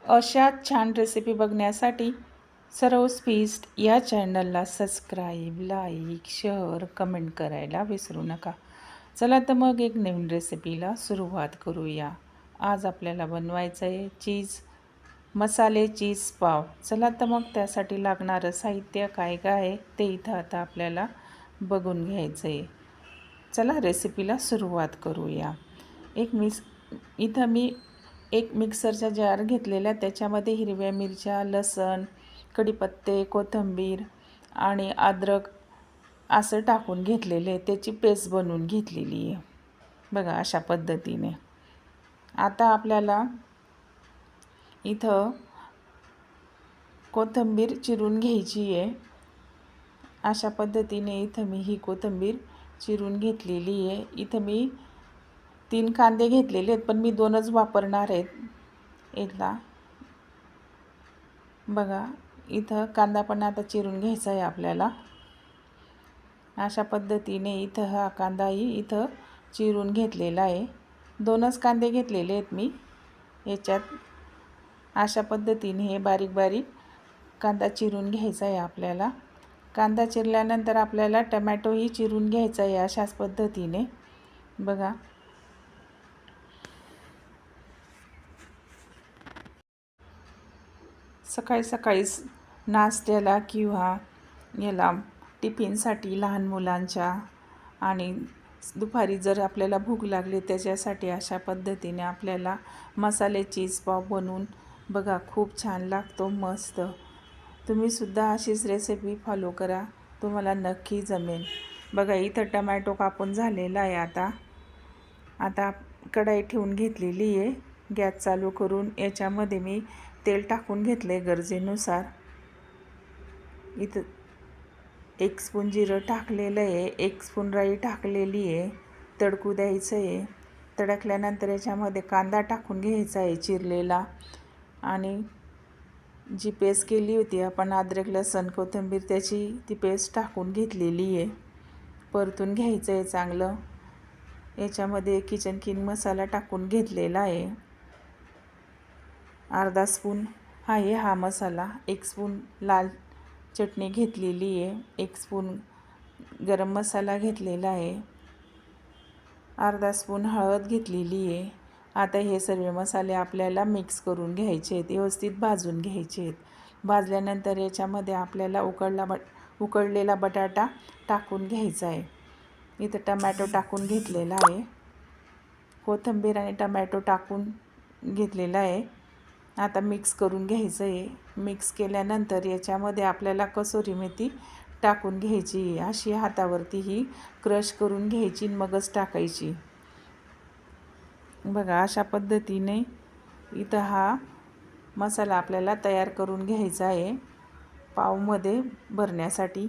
अशा छान रेसिपी बघण्यासाठी सरोज फीस्ट या चॅनलला सबस्क्राईब, लाईक, शेअर, कमेंट करायला विसरू नका. चला तर मग एक नवीन रेसिपीला सुरुवात करूया. आज आपल्याला बनवायचं आहे मसाले चीज पाव. चला तर मग त्यासाठी लागणारं साहित्य काय काय आहे ते इथं आता आपल्याला बघून घ्यायचं आहे. चला रेसिपीला सुरुवात करूया. इथं मी एक मिक्सरचा जार घेतलेला, त्याच्यामध्ये हिरव्या मिरच्या, लसण, कढीपत्ते, कोथिंबीर आणि अद्रक असं टाकून घेतलेले, त्याची पेस्ट बनवून घेतलेली आहे. बघा अशा पद्धतीने. आता आपल्याला इथं कोथिंबीर चिरून घ्यायची आहे. अशा पद्धतीने इथं मी ही कोथिंबीर चिरून घेतलेली आहे. इथं मी 3 कांदे घेतलेले आहेत, पण मी 2च वापरणार आहेत याला. बघा इथं कांदा पण आता चिरून घ्यायचा आहे आपल्याला. अशा पद्धतीने इथं हा कांदाही इथं चिरून घेतलेला आहे. 2च कांदे घेतलेले आहेत मी याच्यात. अशा पद्धतीने हे बारीक बारीक कांदा चिरून घ्यायचा आहे आपल्याला. कांदा चिरल्यानंतर आपल्याला टमॅटोही चिरून घ्यायचा आहे अशाच पद्धतीने. बघा सकाळी सकाळीच नाश्त्याला किंवा याला टिफिनसाठी लहान मुलांच्या, आणि दुपारी जर आपल्याला भूक लागली त्याच्यासाठी अशा पद्धतीने आपल्याला मसाले चीज पाव बनवून बघा, खूप छान लागतो, मस्त. तुम्हीसुद्धा अशीच रेसिपी फॉलो करा, तुम्हाला नक्की जमेल. बघा इथं टमॅटो कापून झालेला आहे. आता कढई ठेवून घेतलेली आहे. गॅस चालू करून याच्यामध्ये मी तेल टाकून घेतले गरजेनुसार. इथं 1 स्पून जिरं टाकलेलं आहे, 1 स्पून राई टाकलेली आहे. तडकू द्यायचं आहे. तडकल्यानंतर याच्यामध्ये कांदा टाकून घ्यायचा आहे चिरलेला, आणि जी पेस्ट केली होती आपण अद्रक, लसण, कोथिंबीर, त्याची ती पेस्ट टाकून घेतलेली आहे. परतून घ्यायचं आहे चांगलं. याच्यामध्ये किचन किंग मसाला टाकून घेतलेला आहे. अर्धा स्पून आहे हा मसाला. 1 स्पून लाल चटणी घेतलेली आहे. 1 स्पून गरम मसाला घेतलेला आहे. अर्धा स्पून हळद घेतलेली आहे. आता हे सर्व मसाले आपल्याला मिक्स करून घ्यायचे आहेत, व्यवस्थित भाजून घ्यायचे आहेत. भाजल्यानंतर याच्यामध्ये आपल्याला उकळलेला बटाटा टाकून घ्यायचा आहे. इथं टमॅटो टाकून घेतलेला आहे. कोथिंबीर आणि टमॅटो टाकून घेतलेला आहे. आता मिक्स करून घ्यायचं आहे. मिक्स केल्यानंतर याच्यामध्ये आपल्याला कसुरी मेथी टाकून घ्यायची. अशी हातावरती ही क्रश करून घ्यायची, मगच टाकायची. बघा अशा पद्धतीने इथं हा मसाला आपल्याला तयार करून घ्यायचा आहे पावमध्ये भरण्यासाठी.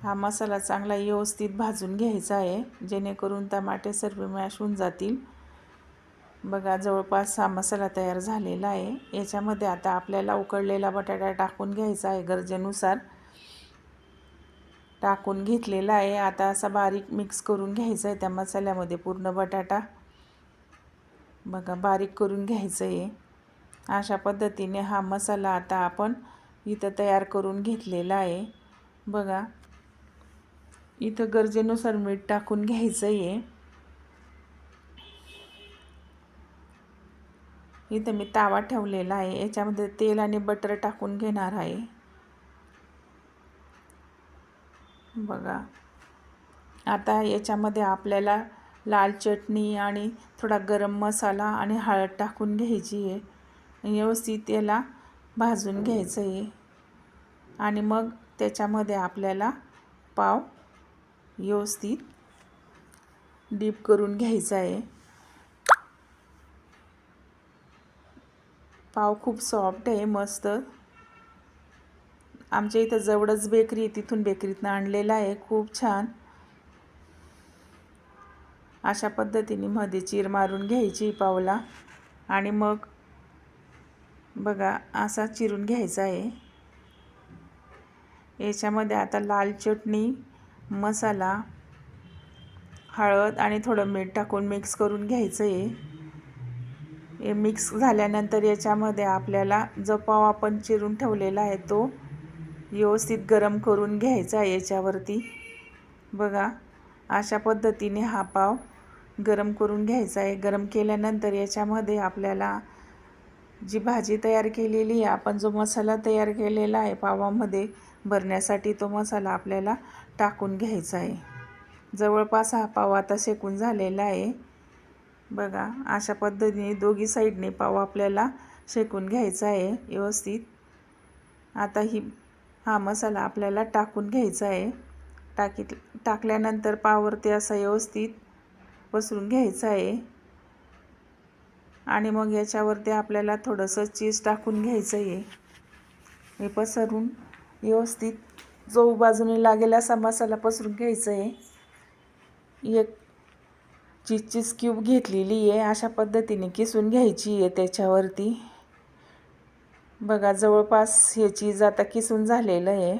हा मसाला चांगला व्यवस्थित भाजून घ्यायचा आहे, जेणेकरून टमाटे सर्व मॅश होऊन जातील. बघा जवळपास हा मसाला तयार झालेला आहे. याच्यामध्ये आता आपल्याला उकळलेला बटाटा टाकून घ्यायचा आहे. गरजेनुसार टाकून घेतलेला आहे. आता असा बारीक मिक्स करून घ्यायचा आहे त्या मसाल्यामध्ये पूर्ण बटाटा. बघा बारीक करून घ्यायचं आहे. अशा पद्धतीने हा मसाला आता आपण इथं तयार करून घेतलेला आहे. बघा इथं गरजेनुसार मीठ टाकून घ्यायचं आहे. इथं मी तवा ठेवलेला आहे. याच्यामध्ये तेल आणि बटर टाकून घेणार आहे. बघा आता याच्यामध्ये आपल्याला लाल चटणी आणि थोडा गरम मसाला आणि हळद टाकून घ्यायची आहे. व्यवस्थित याला भाजून घ्यायचं आहे, आणि मग त्याच्यामध्ये आपल्याला पाव व्यवस्थित डीप करून घ्यायचा आहे. पाव खूप सॉफ्ट आहे, मस्त. आमच्या इथं जवळच बेकरी आहे, तिथून बेकरीतनं आणलेला आहे. खूप छान. अशा पद्धतीने मध्ये चीर मारून घ्यायची पावला, आणि मग बघा असा चिरून घ्यायचा आहे. याच्यामध्ये आता लाल चटणी, मसाला, हळद आणि थोडं मीठ टाकून मिक्स करून घ्यायचं आहे. हे मिक्स झाल्यानंतर याच्यामध्ये आपल्याला जो पाव आपण चिरून ठेवलेला आहे तो व्यवस्थित गरम करून घ्यायचा आहे याच्यावरती. बघा अशा पद्धतीने हा पाव गरम करून घ्यायचा आहे. गरम केल्यानंतर याच्यामध्ये आपल्याला जी भाजी तयार केलेली आहे, आपण जो मसाला तयार केलेला आहे पावामध्ये भरण्यासाठी, तो मसाला आपल्याला टाकून घ्यायचा आहे. जवळपास हा पाव आता शेकून झालेला आहे. बघा अशा पद्धतीने दोघी साईडने पाव आपल्याला शेकून घ्यायचा आहे व्यवस्थित. आता हा मसाला आपल्याला टाकून घ्यायचा आहे. टाकल्यानंतर पावावरती असा व्यवस्थित पसरून घ्यायचा आहे आणि मग याच्यावरती आपल्याला थोडंसं चीज टाकून घ्यायचं आहे. हे पसरून व्यवस्थित जो बाजूने लागेल असा मसाला पसरून घ्यायचा आहे. एक चीज क्यूब घेतलेली आहे, अशा पद्धतीने किसून घ्यायची आहे त्याच्यावरती. बघा जवळपास हे चीज आता किसून झालेलं आहे.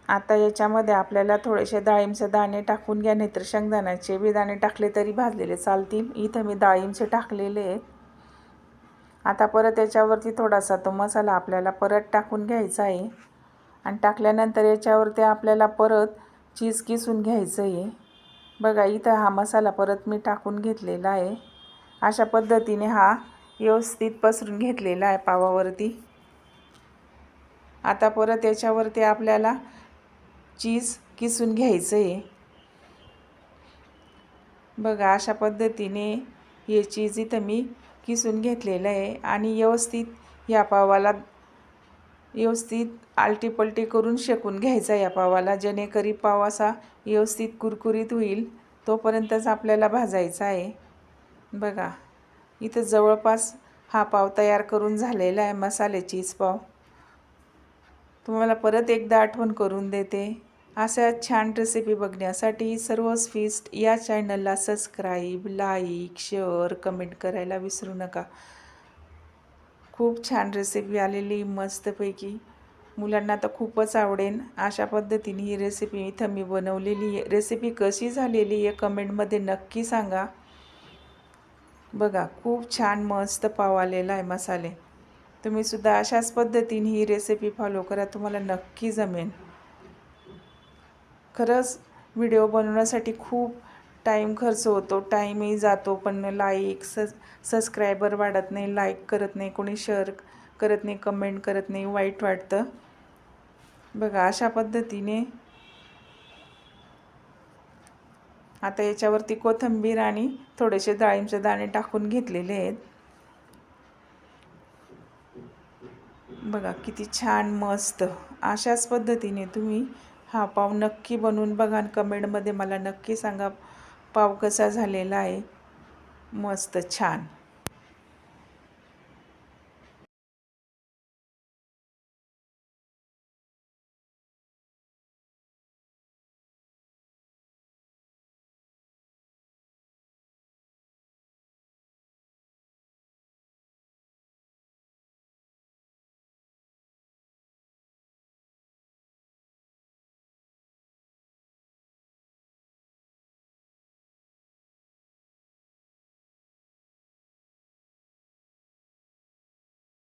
आता याच्यामध्ये आपल्याला थोडेसे डाळिंबचे दाणे टाकून घ्या, नाहीतर शेंगदाण्याचे बी दाणे टाकले तरी भाजलेले चालतील. इथं मी डाळिंबचे टाकलेले आहेत. आता परत याच्यावरती थोडासा तो मसाला आपल्याला परत टाकून घ्यायचा आहे आणि टाकल्यानंतर याच्यावरती आपल्याला परत चीज किसून घ्यायचं आहे. बघा इथं हा मसाला परत मी टाकून घेतलेला आहे. अशा पद्धतीने हा व्यवस्थित पसरून घेतलेला आहे पावावरती. आता परत याच्यावरती आपल्याला चीज किसून घ्यायचं आहे. बघा अशा पद्धतीने हे चीज इथं मी किसून घेतलेलं आहे आणि व्यवस्थित या पावाला व्यवस्थित आलटीपलटी करून शेकून घ्यायचा या पावाला, जेणेकरी पाव असा व्यवस्थित कुरकुरीत होईल. तोपर्यंतच आपल्याला भाजायचा आहे. बघा इथं जवळपास हा पाव तयार करून झालेला आहे, मसाले चीज पाव. तुम्हाला परत एकदा आठवण करून देते, अशा छान रेसिपी बघण्यासाठी सर्वच फीस्ट या चॅनलला सबस्क्राईब, लाईक, शेअर, कमेंट करायला विसरू नका. खूप छान रेसिपी आलेली मस्तपैकी, मुलांना तर खूपच आवडेल. अशा पद्धतीने ही रेसिपी इथं मी बनवलेली आहे. रेसिपी कशी झालेली आहे कमेंटमध्ये नक्की सांगा. बघा खूप छान मस्त पाव आलेला आहे मसाले. तुम्हीसुद्धा अशाच पद्धतीने ही रेसिपी फॉलो करा, तुम्हाला नक्की जमेल. खरंच व्हिडिओ बनवण्यासाठी खूप टाईम खर्च होतो, टाईमही जातो, पण सबस्क्रायबर वाढत नाही, लाईक करत नाही, कोणी शेअर करत नाही, कमेंट करत नाही, वाईट वाटतं. बघा अशा पद्धतीने आता याच्यावरती कोथिंबीर आणि थोडेसे डाळिंबचे दाणे टाकून घेतलेले आहेत. बघा किती छान मस्त. अशाच पद्धतीने तुम्ही हा पाव नक्की बनवून बघा आणि कमेंटमध्ये मला नक्की सांगा पाव कसा झालेला आहे. मस्त छान.